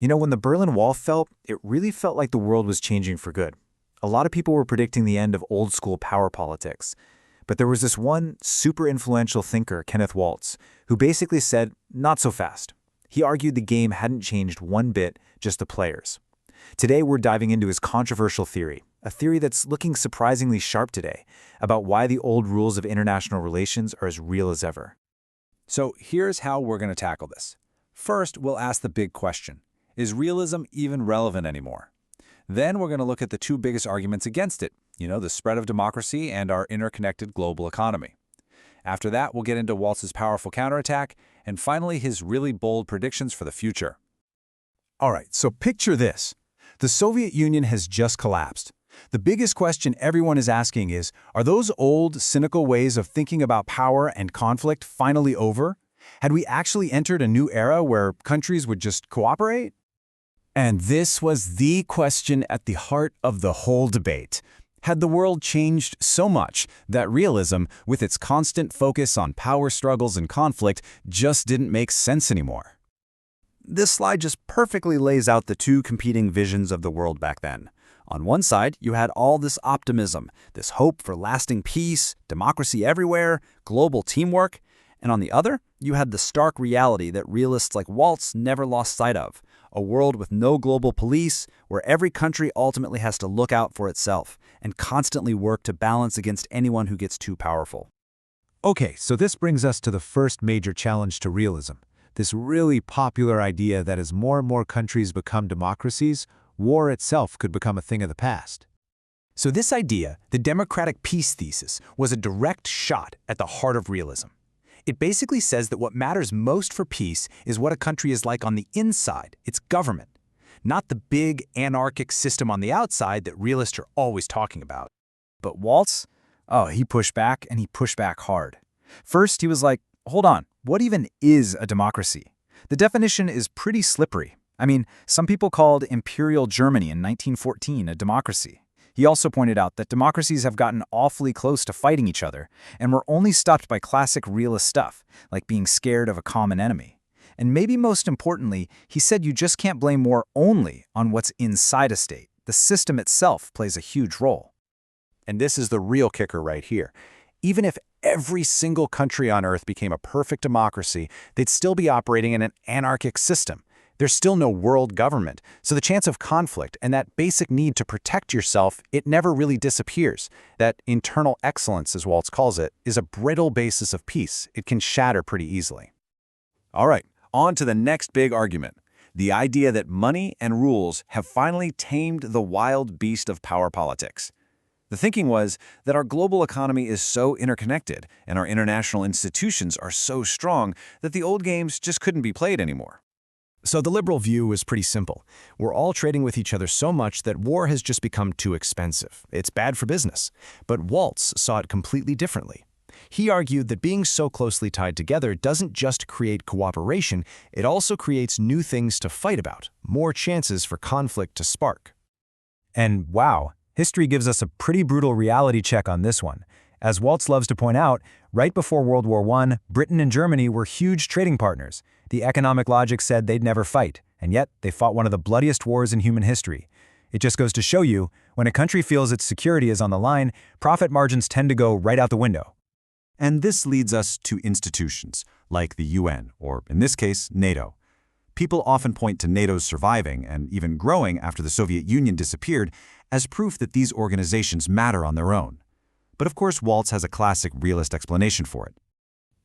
When the Berlin Wall fell, it really felt like the world was changing for good. A lot of people were predicting the end of old-school power politics. But there was this one super influential thinker, Kenneth Waltz, who basically said, not so fast. He argued the game hadn't changed one bit, just the players. Today we're diving into his controversial theory, a theory that's looking surprisingly sharp today, about why the old rules of international relations are as real as ever. So here's how we're going to tackle this. First, we'll ask the big question. Is realism even relevant anymore? Then we're going to look at the two biggest arguments against it, the spread of democracy and our interconnected global economy. After that, we'll get into Waltz's powerful counterattack, and finally his really bold predictions for the future. All right, so picture this. The Soviet Union has just collapsed. The biggest question everyone is asking is, are those old, cynical ways of thinking about power and conflict finally over? Had we actually entered a new era where countries would just cooperate? And this was the question at the heart of the whole debate. Had the world changed so much that realism, with its constant focus on power struggles and conflict, just didn't make sense anymore? This slide just perfectly lays out the two competing visions of the world back then. On one side, you had all this optimism, this hope for lasting peace, democracy everywhere, global teamwork. And on the other, you had the stark reality that realists like Waltz never lost sight of. A world with no global police, where every country ultimately has to look out for itself and constantly work to balance against anyone who gets too powerful. Okay, so this brings us to the first major challenge to realism. This really popular idea that as more and more countries become democracies, war itself could become a thing of the past. So this idea, the democratic peace thesis, was a direct shot at the heart of realism. It basically says that what matters most for peace is what a country is like on the inside, its government, not the big anarchic system on the outside that realists are always talking about. But Waltz? He pushed back, and he pushed back hard. First, he was like, hold on, what even is a democracy? The definition is pretty slippery. I mean, some people called Imperial Germany in 1914 a democracy. He also pointed out that democracies have gotten awfully close to fighting each other, and were only stopped by classic realist stuff, like being scared of a common enemy. And maybe most importantly, he said you just can't blame war only on what's inside a state. The system itself plays a huge role. And this is the real kicker right here. Even if every single country on Earth became a perfect democracy, they'd still be operating in an anarchic system. There's still no world government, so the chance of conflict and that basic need to protect yourself, it never really disappears. That internal excellence, as Waltz calls it, is a brittle basis of peace. It can shatter pretty easily. All right, on to the next big argument. The idea that money and rules have finally tamed the wild beast of power politics. The thinking was that our global economy is so interconnected and our international institutions are so strong that the old games just couldn't be played anymore. So the liberal view was pretty simple. We're all trading with each other so much that war has just become too expensive. It's bad for business. But Waltz saw it completely differently. He argued that being so closely tied together doesn't just create cooperation, it also creates new things to fight about, more chances for conflict to spark. And wow, history gives us a pretty brutal reality check on this one. As Waltz loves to point out, right before World War I, Britain and Germany were huge trading partners. The economic logic said they'd never fight, and yet they fought one of the bloodiest wars in human history. It just goes to show you, when a country feels its security is on the line, profit margins tend to go right out the window. And this leads us to institutions, like the UN, or in this case, NATO. People often point to NATO's surviving and even growing after the Soviet Union disappeared as proof that these organizations matter on their own. But of course, Waltz has a classic realist explanation for it.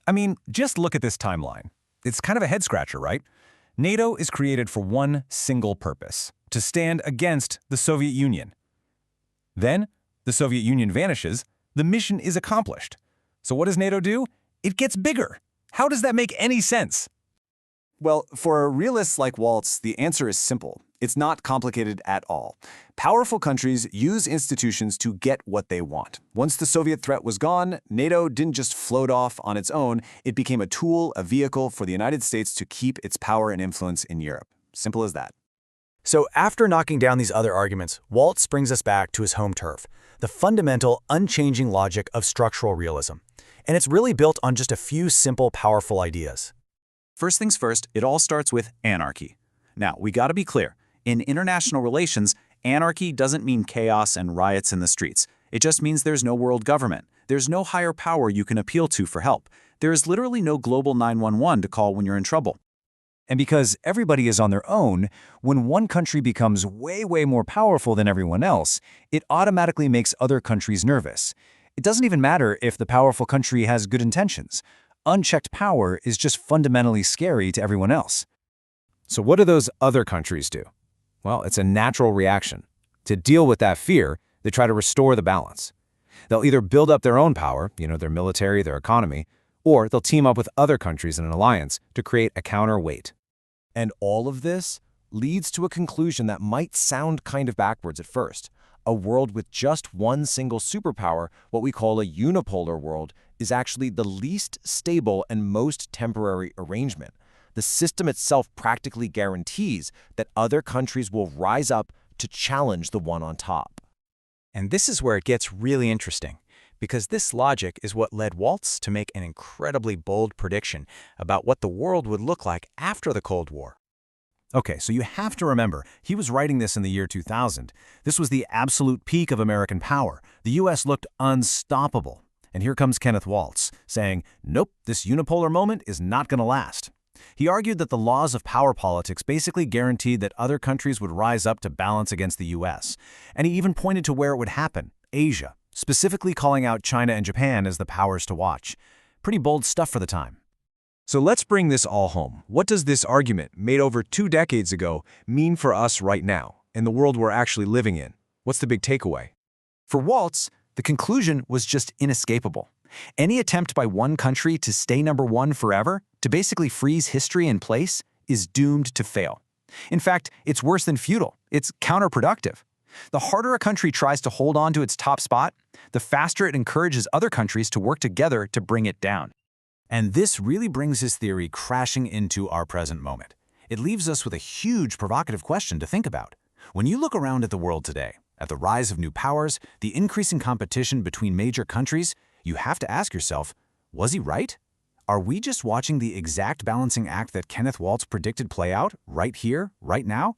I mean, just look at this timeline. It's kind of a head-scratcher, right? NATO is created for one single purpose, to stand against the Soviet Union. Then, the Soviet Union vanishes, the mission is accomplished. So what does NATO do? It gets bigger. How does that make any sense? Well, for realists like Waltz, the answer is simple. It's not complicated at all. Powerful countries use institutions to get what they want. Once the Soviet threat was gone, NATO didn't just float off on its own. It became a tool, a vehicle for the United States to keep its power and influence in Europe. Simple as that. So after knocking down these other arguments, Waltz brings us back to his home turf, the fundamental, unchanging logic of structural realism. And it's really built on just a few simple, powerful ideas. First things first, it all starts with anarchy. Now, we gotta be clear. In international relations, anarchy doesn't mean chaos and riots in the streets. It just means there's no world government. There's no higher power you can appeal to for help. There is literally no global 911 to call when you're in trouble. And because everybody is on their own, when one country becomes way more powerful than everyone else, it automatically makes other countries nervous. It doesn't even matter if the powerful country has good intentions. Unchecked power is just fundamentally scary to everyone else. So what do those other countries do? Well, it's a natural reaction. To deal with that fear, they try to restore the balance. They'll either build up their own power, their military, their economy, or they'll team up with other countries in an alliance to create a counterweight. And all of this leads to a conclusion that might sound kind of backwards at first. A world with just one single superpower, what we call a unipolar world, is actually the least stable and most temporary arrangement. The system itself practically guarantees that other countries will rise up to challenge the one on top. And this is where it gets really interesting, because this logic is what led Waltz to make an incredibly bold prediction about what the world would look like after the Cold War. Okay, so you have to remember, he was writing this in the year 2000. This was the absolute peak of American power. The U.S. looked unstoppable. And here comes Kenneth Waltz, saying, nope, this unipolar moment is not going to last. He argued that the laws of power politics basically guaranteed that other countries would rise up to balance against the U.S. And he even pointed to where it would happen, Asia, specifically calling out China and Japan as the powers to watch. Pretty bold stuff for the time. So let's bring this all home. What does this argument, made over 2 decades ago, mean for us right now, in the world we're actually living in? What's the big takeaway? For Waltz, the conclusion was just inescapable. Any attempt by one country to stay number one forever, to basically freeze history in place, is doomed to fail. In fact, it's worse than futile. It's counterproductive. The harder a country tries to hold on to its top spot, the faster it encourages other countries to work together to bring it down. And this really brings his theory crashing into our present moment. It leaves us with a huge provocative question to think about. When you look around at the world today, at the rise of new powers, the increasing competition between major countries, you have to ask yourself, was he right? Are we just watching the exact balancing act that Kenneth Waltz predicted play out right here, right now?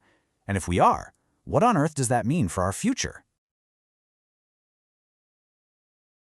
And if we are, what on earth does that mean for our future?